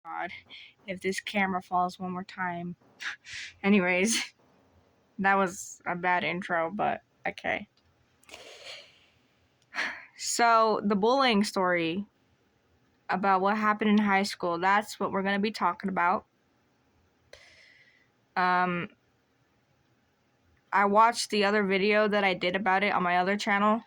God, if this camera falls one more time. Anyways, that was a bad intro, but okay. So, the bullying story about what happened in high school, that's what we're going to be talking about. I watched the other video that I did about it on my other channel.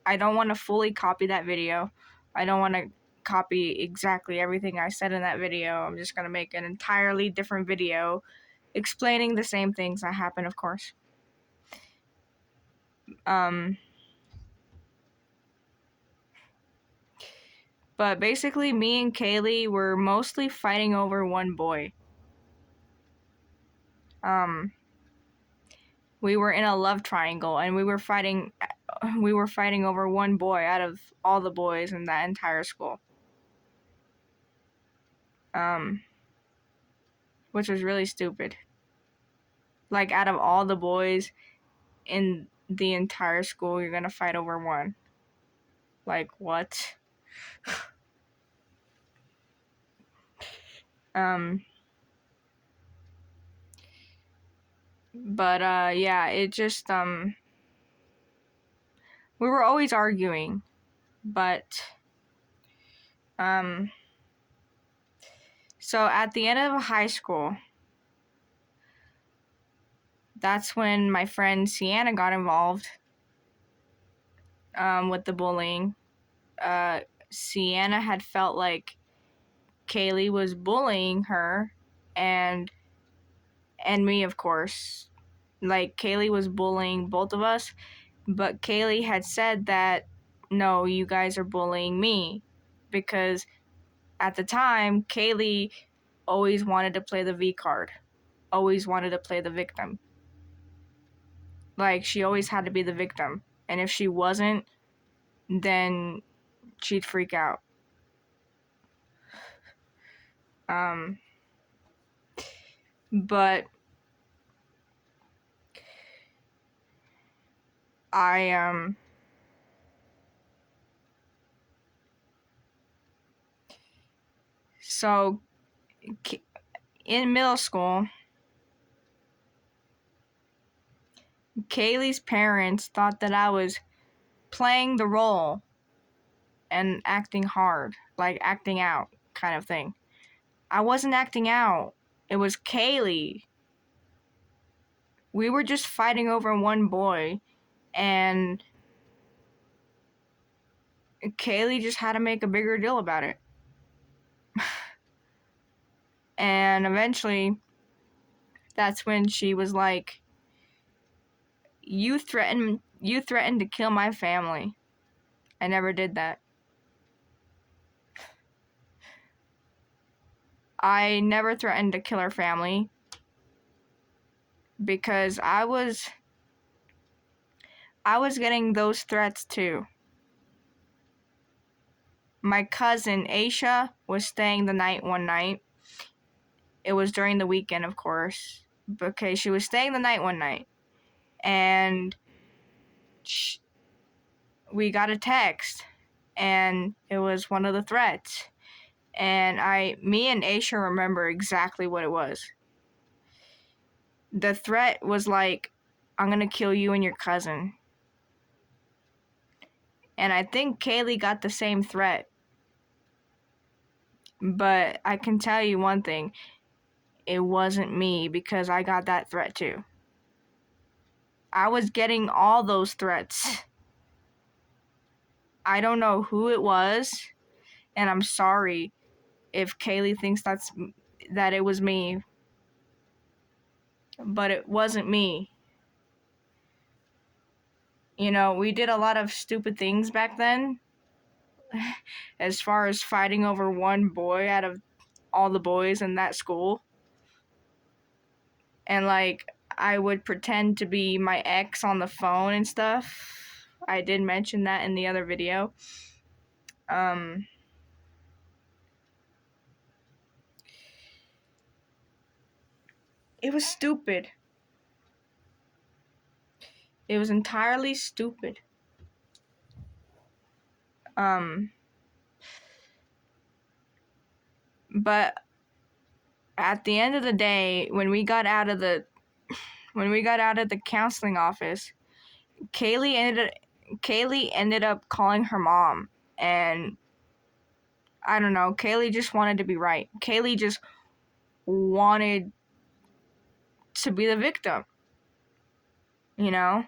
I don't want to fully copy that video. I don't want to copy exactly everything I said in that video. I'm just going to make an entirely different video explaining the same things that happened, of course. But basically, me and Kaylee were mostly fighting over one boy. We were in a love triangle, and we were fighting over one boy out of all the boys in that entire school. Which was really stupid. Like, out of all the boys in the entire school, you're gonna fight over one. Like, what? But, yeah, it just, we were always arguing, but, so at the end of high school, that's when my friend Sienna got involved, with the bullying. Sienna had felt like Kaylee was bullying her, and me, of course. Like, Kaylee was bullying both of us, but Kaylee had said that, no, you guys are bullying me, because at the time, Kaylee always wanted to play the V card, always wanted to play the victim. Like, she always had to be the victim, and if she wasn't, then she'd freak out. But so in middle school, Kaylee's parents thought that I was playing the role and acting hard, like acting out kind of thing. I wasn't acting out. It was Kaylee. We were just fighting over one boy, and Kaylee just had to make a bigger deal about it. And eventually, that's when she was like, you threatened to kill my family. I never did that. I never threatened to kill her family, because I was getting those threats too. My cousin Aisha was staying the night one night. It was during the weekend, of course. Okay, she was staying the night one night, and we got a text, and it was one of the threats. And me and Aisha remember exactly what it was. The threat was like, I'm gonna kill you and your cousin. And I think Kaylee got the same threat. But I can tell you one thing. It wasn't me, because I got that threat too. I was getting all those threats. I don't know who it was, and I'm sorry if Kaylee thinks that it was me. But it wasn't me. You know, we did a lot of stupid things back then. As far as fighting over one boy out of all the boys in that school. And, like, I would pretend to be my ex on the phone and stuff. I did mention that in the other video. It was stupid. It was entirely stupid. But at the end of the day, when we got out of the counseling office, Kaylee ended up calling her mom, and I don't know, Kaylee just wanted to be right. Kaylee just wanted to be the victim, you know?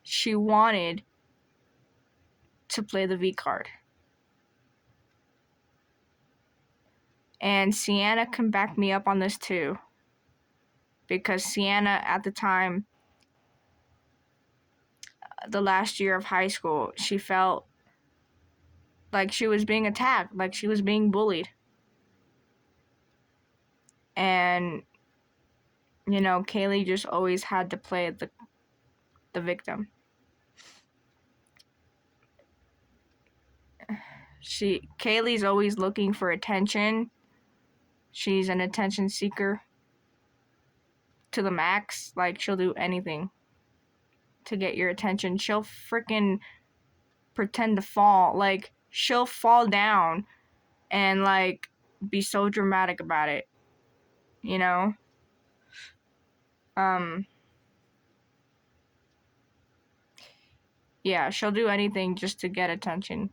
She wanted to play the V card. And Sienna can back me up on this too. Because Sienna, at the time, the last year of high school, she felt like she was being attacked, like she was being bullied. And, you know, Kaylee just always had to play the victim. Kaylee's always looking for attention. She's an attention seeker to the max. Like, she'll do anything to get your attention. She'll freaking pretend to fall. Like, she'll fall down and, like, be so dramatic about it. You know? Yeah, she'll do anything just to get attention.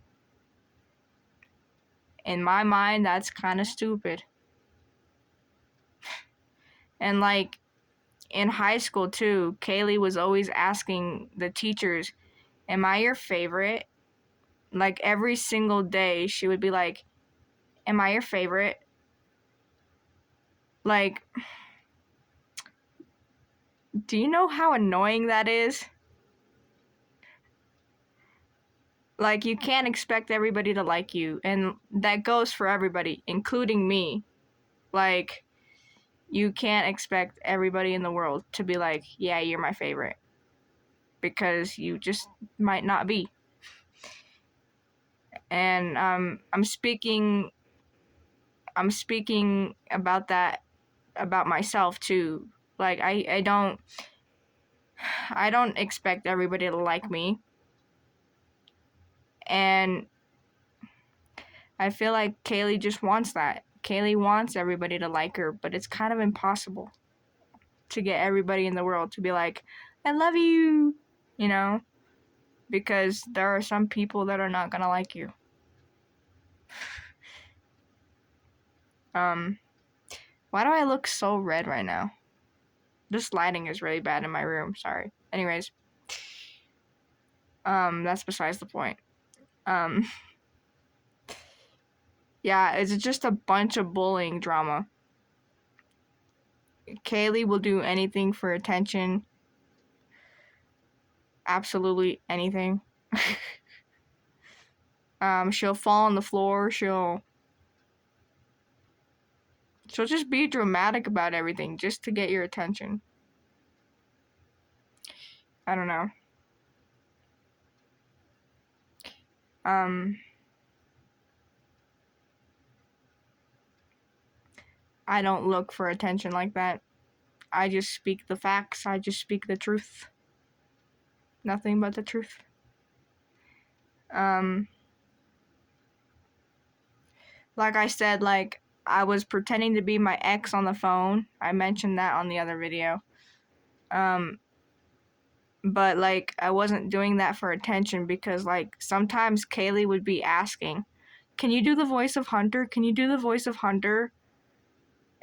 In my mind, that's kind of stupid. And, like, in high school, too, Kaylee was always asking the teachers, am I your favorite? Like, every single day, she would be like, am I your favorite? Like, do you know how annoying that is? Like, you can't expect everybody to like you, and that goes for everybody, including me. Like, you can't expect everybody in the world to be like, yeah, you're my favorite. Because you just might not be. And I'm speaking about that, about myself too. Like, I don't expect everybody to like me. And I feel like Kaylee just wants that. Kaylee wants everybody to like her, but it's kind of impossible to get everybody in the world to be like, I love you, you know? Because there are some people that are not gonna like you. Why do I look so red right now? This lighting is really bad in my room, sorry. Anyways, that's besides the point. Yeah, it's just a bunch of bullying drama. Kaylee will do anything for attention. Absolutely anything. She'll fall on the floor, she'll just be dramatic about everything just to get your attention. I don't know. I don't look for attention like that. I just speak the facts. I just speak the truth. Nothing but the truth. Like I said, like, I was pretending to be my ex on the phone. I mentioned that on the other video. But, like, I wasn't doing that for attention because, like, sometimes Kaylee would be asking, can you do the voice of Hunter? Can you do the voice of Hunter?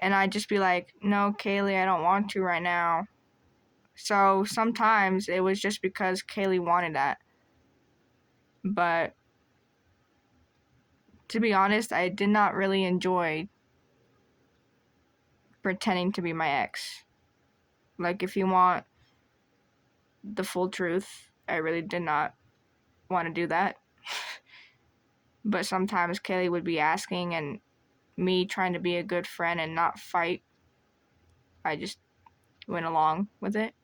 And I'd just be like, no, Kaylee, I don't want to right now. So sometimes it was just because Kaylee wanted that. But to be honest, I did not really enjoy pretending to be my ex. Like, if you want the full truth, I really did not want to do that. But sometimes Kaylee would be asking, and me trying to be a good friend and not fight, I just went along with it.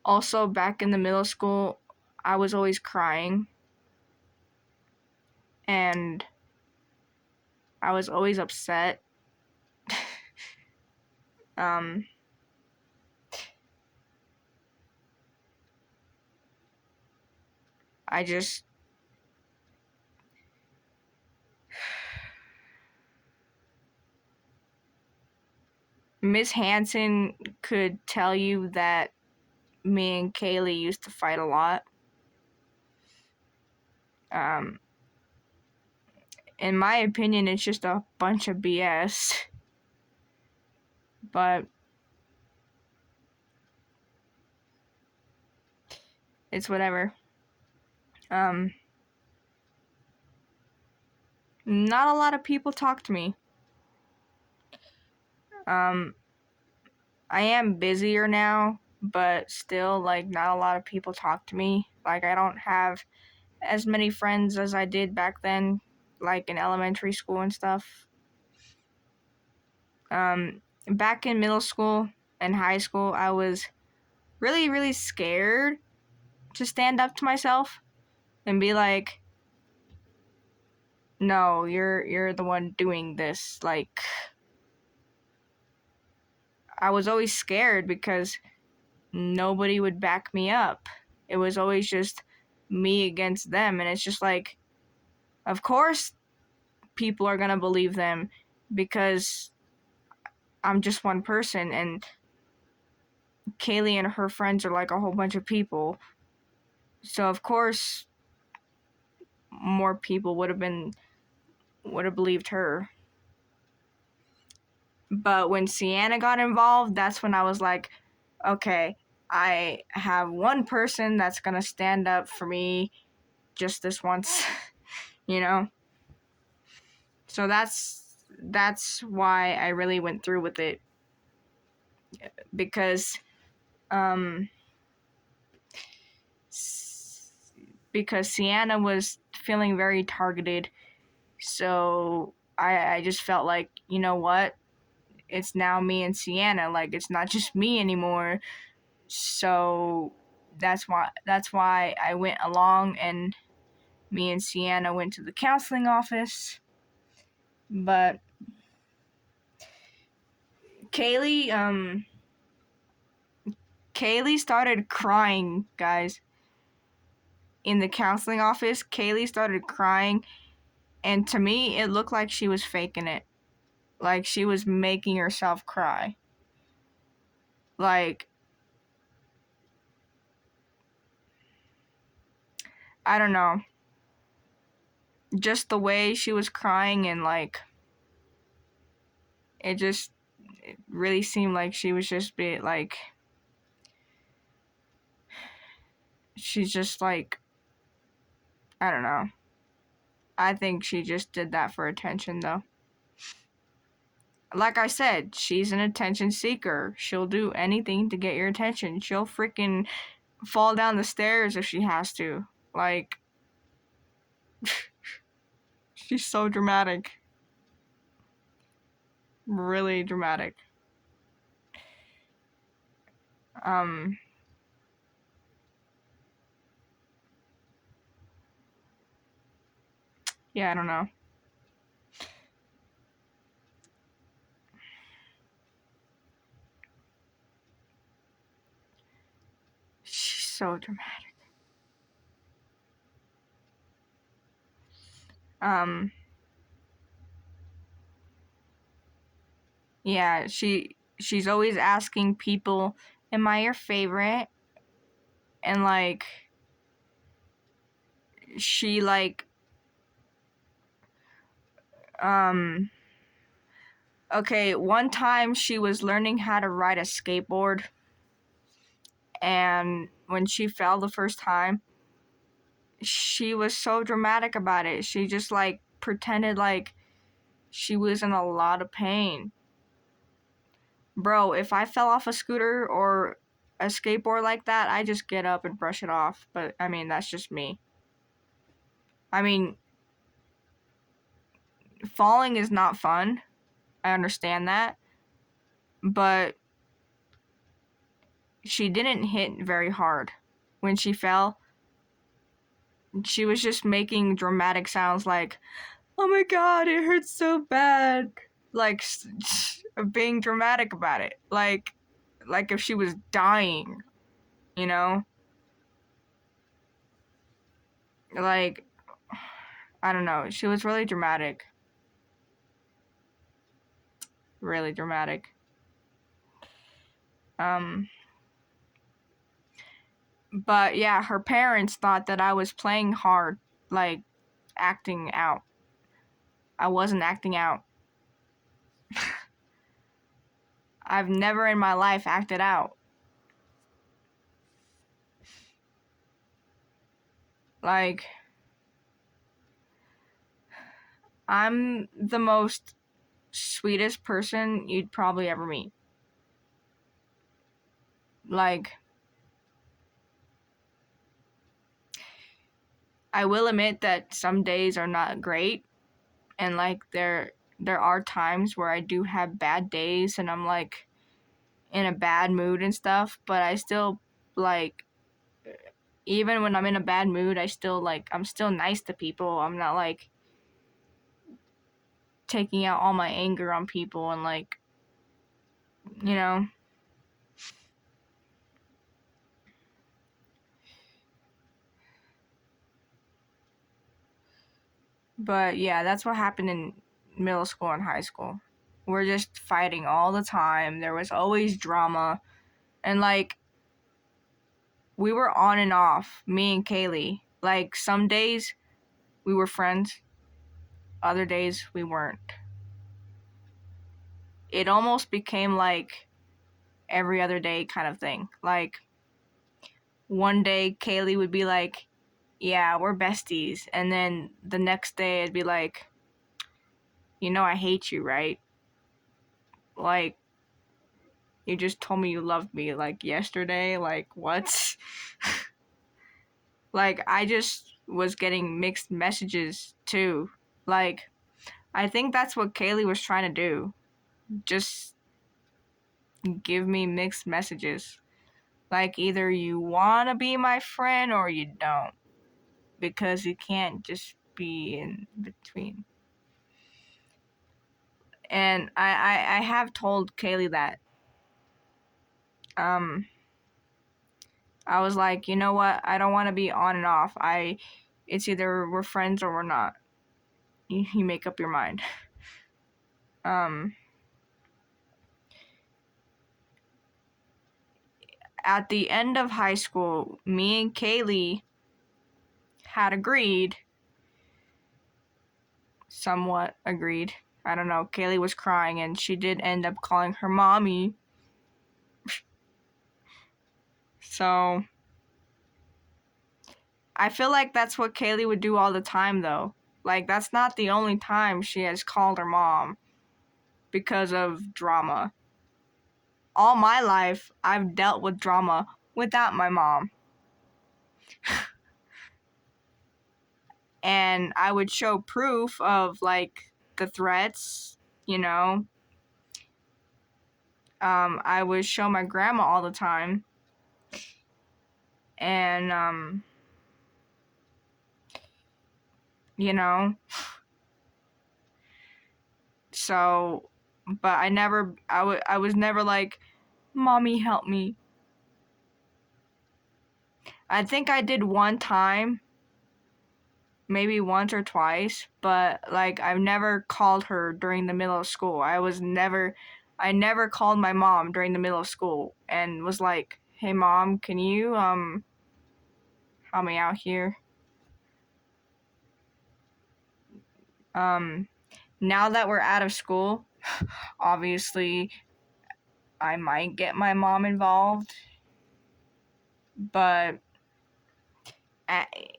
Also, back in the middle school, I was always crying. And I was always upset. I just Miss Hanson could tell you that me and Kaylee used to fight a lot. In my opinion, it's just a bunch of BS. But it's whatever. Not a lot of people talk to me. I am busier now, but still, like, not a lot of people talk to me. Like, I don't have as many friends as I did back then, like in elementary school and stuff. Back in middle school and high school, I was really, really scared to stand up to myself and be like, no, you're the one doing this. Like, I was always scared because nobody would back me up. It was always just me against them, and it's just like, of course people are gonna believe them because I'm just one person, and Kaylee and her friends are like a whole bunch of people. So of course more people would have believed her. But when Sienna got involved, that's when I was like, okay, I have one person that's gonna stand up for me just this once, you know? So that's why I really went through with it. Because Sienna was feeling very targeted. So I just felt like, you know what? It's now me and Sienna. Like, it's not just me anymore. So that's why I went along, and me and Sienna went to the counseling office. But Kaylee started crying, guys. In the counseling office, Kaylee started crying, and to me, it looked like she was faking it. Like, she was making herself cry. Like, I don't know. Just the way she was crying, and like, it really seemed like she was just she's just like, I don't know. I think she just did that for attention, though. Like I said, she's an attention seeker. She'll do anything to get your attention. She'll freaking fall down the stairs if she has to. Like, she's so dramatic. Really dramatic. Yeah, I don't know. She's so dramatic. Yeah, she's always asking people, "Am I your favorite?" And like, she like, okay, one time she was learning how to ride a skateboard, and when she fell the first time, she was so dramatic about it. She just like pretended like she was in a lot of pain. Bro, if I fell off a scooter or a skateboard like that, I just get up and brush it off. But I mean, that's just me. I mean, falling is not fun. I understand that. But she didn't hit very hard. When she fell, she was just making dramatic sounds like, "Oh my god, it hurts so bad." Like, being dramatic about it. Like if she was dying, you know? Like, I don't know. She was really dramatic. Really dramatic. But yeah, her parents thought that I was playing hard, like acting out. I wasn't acting out. I've never in my life acted out. Like, I'm the most sweetest person you'd probably ever meet. Like, I will admit that some days are not great, and like there are times where I do have bad days and I'm like in a bad mood and stuff, but I still like, even when I'm in a bad mood, I'm still nice to people. I'm not like taking out all my anger on people and like, you know. But yeah, that's what happened in middle school and high school. We're just fighting all the time. There was always drama. And like, we were on and off, me and Kaylee. Like, some days we were friends, other days we weren't. It almost became like every other day kind of thing. Like, one day Kaylee would be like, yeah, we're besties. And then the next day it'd be like, you know, I hate you, right? Like, you just told me you loved me like yesterday. Like, what? Like, I just was getting mixed messages too. Like, I think that's what Kaylee was trying to do. Just give me mixed messages. Like, either you want to be my friend or you don't. Because you can't just be in between. And I have told Kaylee that. I was like, you know what? I don't want to be on and off. It's either we're friends or we're not. You make up your mind. At the end of high school, me and Kaylee had agreed, somewhat agreed. I don't know. Kaylee was crying and she did end up calling her mommy. So, I feel like that's what Kaylee would do all the time, though. Like, that's not the only time she has called her mom because of drama. All my life, I've dealt with drama without my mom. And I would show proof of, like, the threats, you know. I would show my grandma all the time. And, you know. So, but I was never like, Mommy, help me. I think I did one time, maybe once or twice, but like I've never called her during the middle of school. I never called my mom during the middle of school and was like, "Hey mom, can you help me out here?" Now that we're out of school, obviously I might get my mom involved, but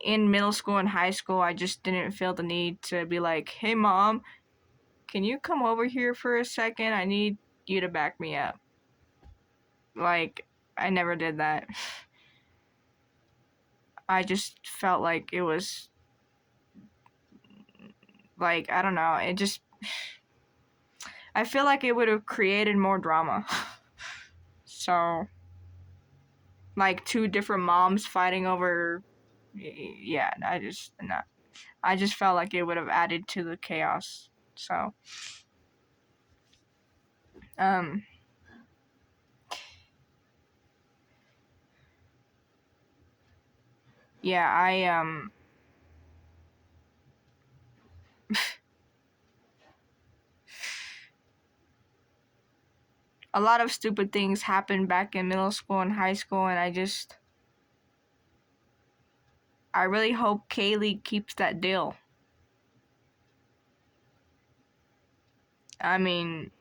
in middle school and high school, I just didn't feel the need to be like, "Hey mom, can you come over here for a second? I need you to back me up." Like, I never did that. I just felt like it was, like, I don't know, it just, I feel like it would have created more drama. So, like, two different moms fighting over, yeah, I just felt like it would have added to the chaos. So, um, yeah, a lot of stupid things happened back in middle school and high school, and I really hope Kaylee keeps that deal. I mean,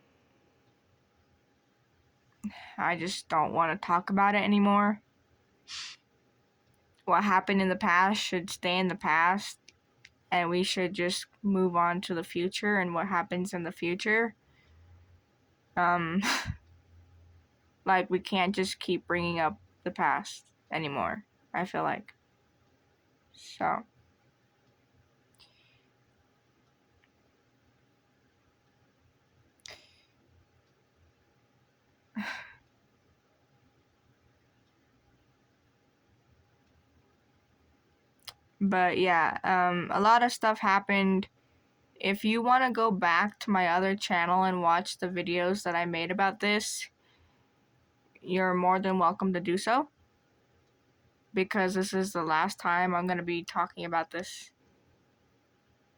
I just don't want to talk about it anymore. What happened in the past should stay in the past, and we should just move on to the future and what happens in the future. Like, we can't just keep bringing up the past anymore, I feel like. So, but yeah, a lot of stuff happened. If you want to go back to my other channel and watch the videos that I made about this, you're more than welcome to do so, because this is the last time I'm going to be talking about this,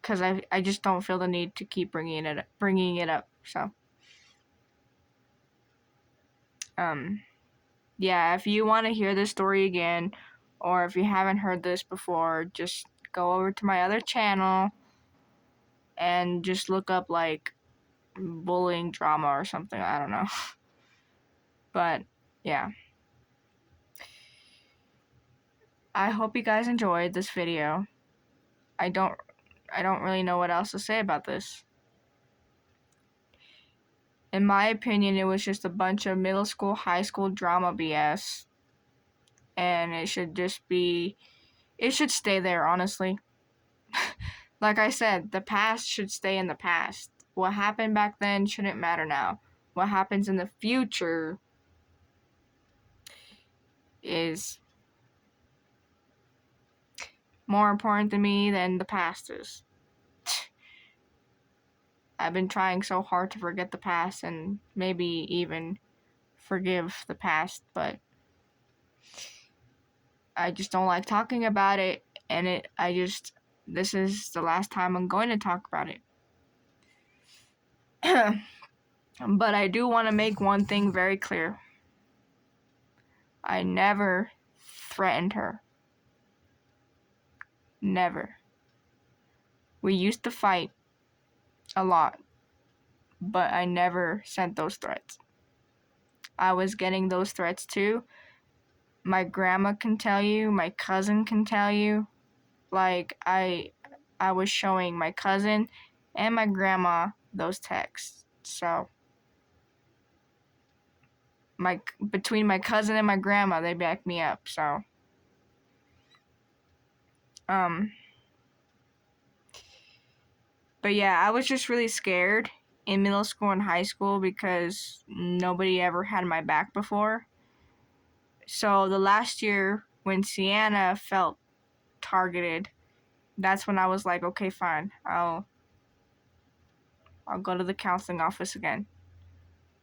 because I just don't feel the need to keep bringing it up. So yeah, if you want to hear this story again, or if you haven't heard this before, just go over to my other channel and just look up like bullying drama or something. I don't know. But yeah, I hope you guys enjoyed this video. I don't really know what else to say about this. In my opinion, it was just a bunch of middle school, high school drama BS. And it should stay there, honestly. Like I said, the past should stay in the past. What happened back then shouldn't matter now. What happens in the future is more important to me than the past is. I've been trying so hard to forget the past and maybe even forgive the past, but I just don't like talking about it, and this is the last time I'm going to talk about it. But I do want to make one thing very clear. I never threatened her. Never. We used to fight a lot, but I never sent those threats. I was getting those threats too. My grandma can tell you, my cousin can tell you. Like, I was showing my cousin and my grandma those texts. So between my cousin and my grandma, they back me up. So but yeah, I was just really scared in middle school and high school because nobody ever had my back before. So the last year when Sienna felt targeted, that's when I was like, okay, fine, I'll go to the counseling office again.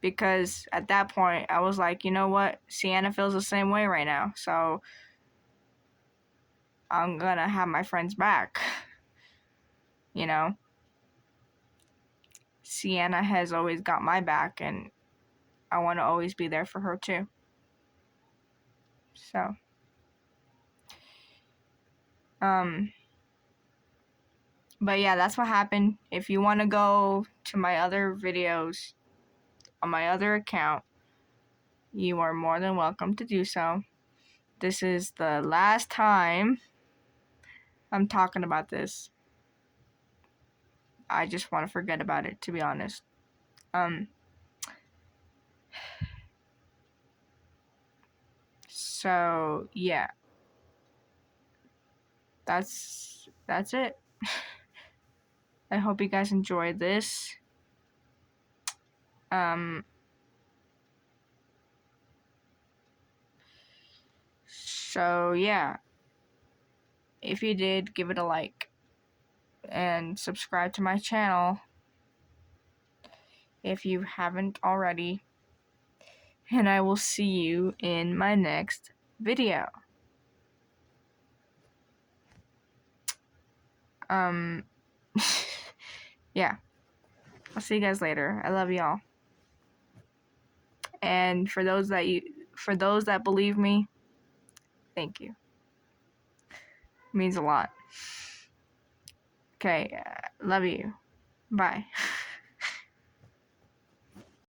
Because at that point, I was like, you know what? Sienna feels the same way right now. So I'm gonna have my friends back. You know? Sienna has always got my back, and I want to always be there for her too. So, but yeah, that's what happened. If you want to go to my other videos on my other account, you are more than welcome to do so. This is the last time I'm talking about this. I just want to forget about it, to be honest. So yeah, that's it. I hope you guys enjoyed this. So yeah, if you did, give it a like and subscribe to my channel if you haven't already. And I will see you in my next video. Yeah. I'll see you guys later. I love y'all. And for those that believe me, thank you. It means a lot. Okay, love you. Bye.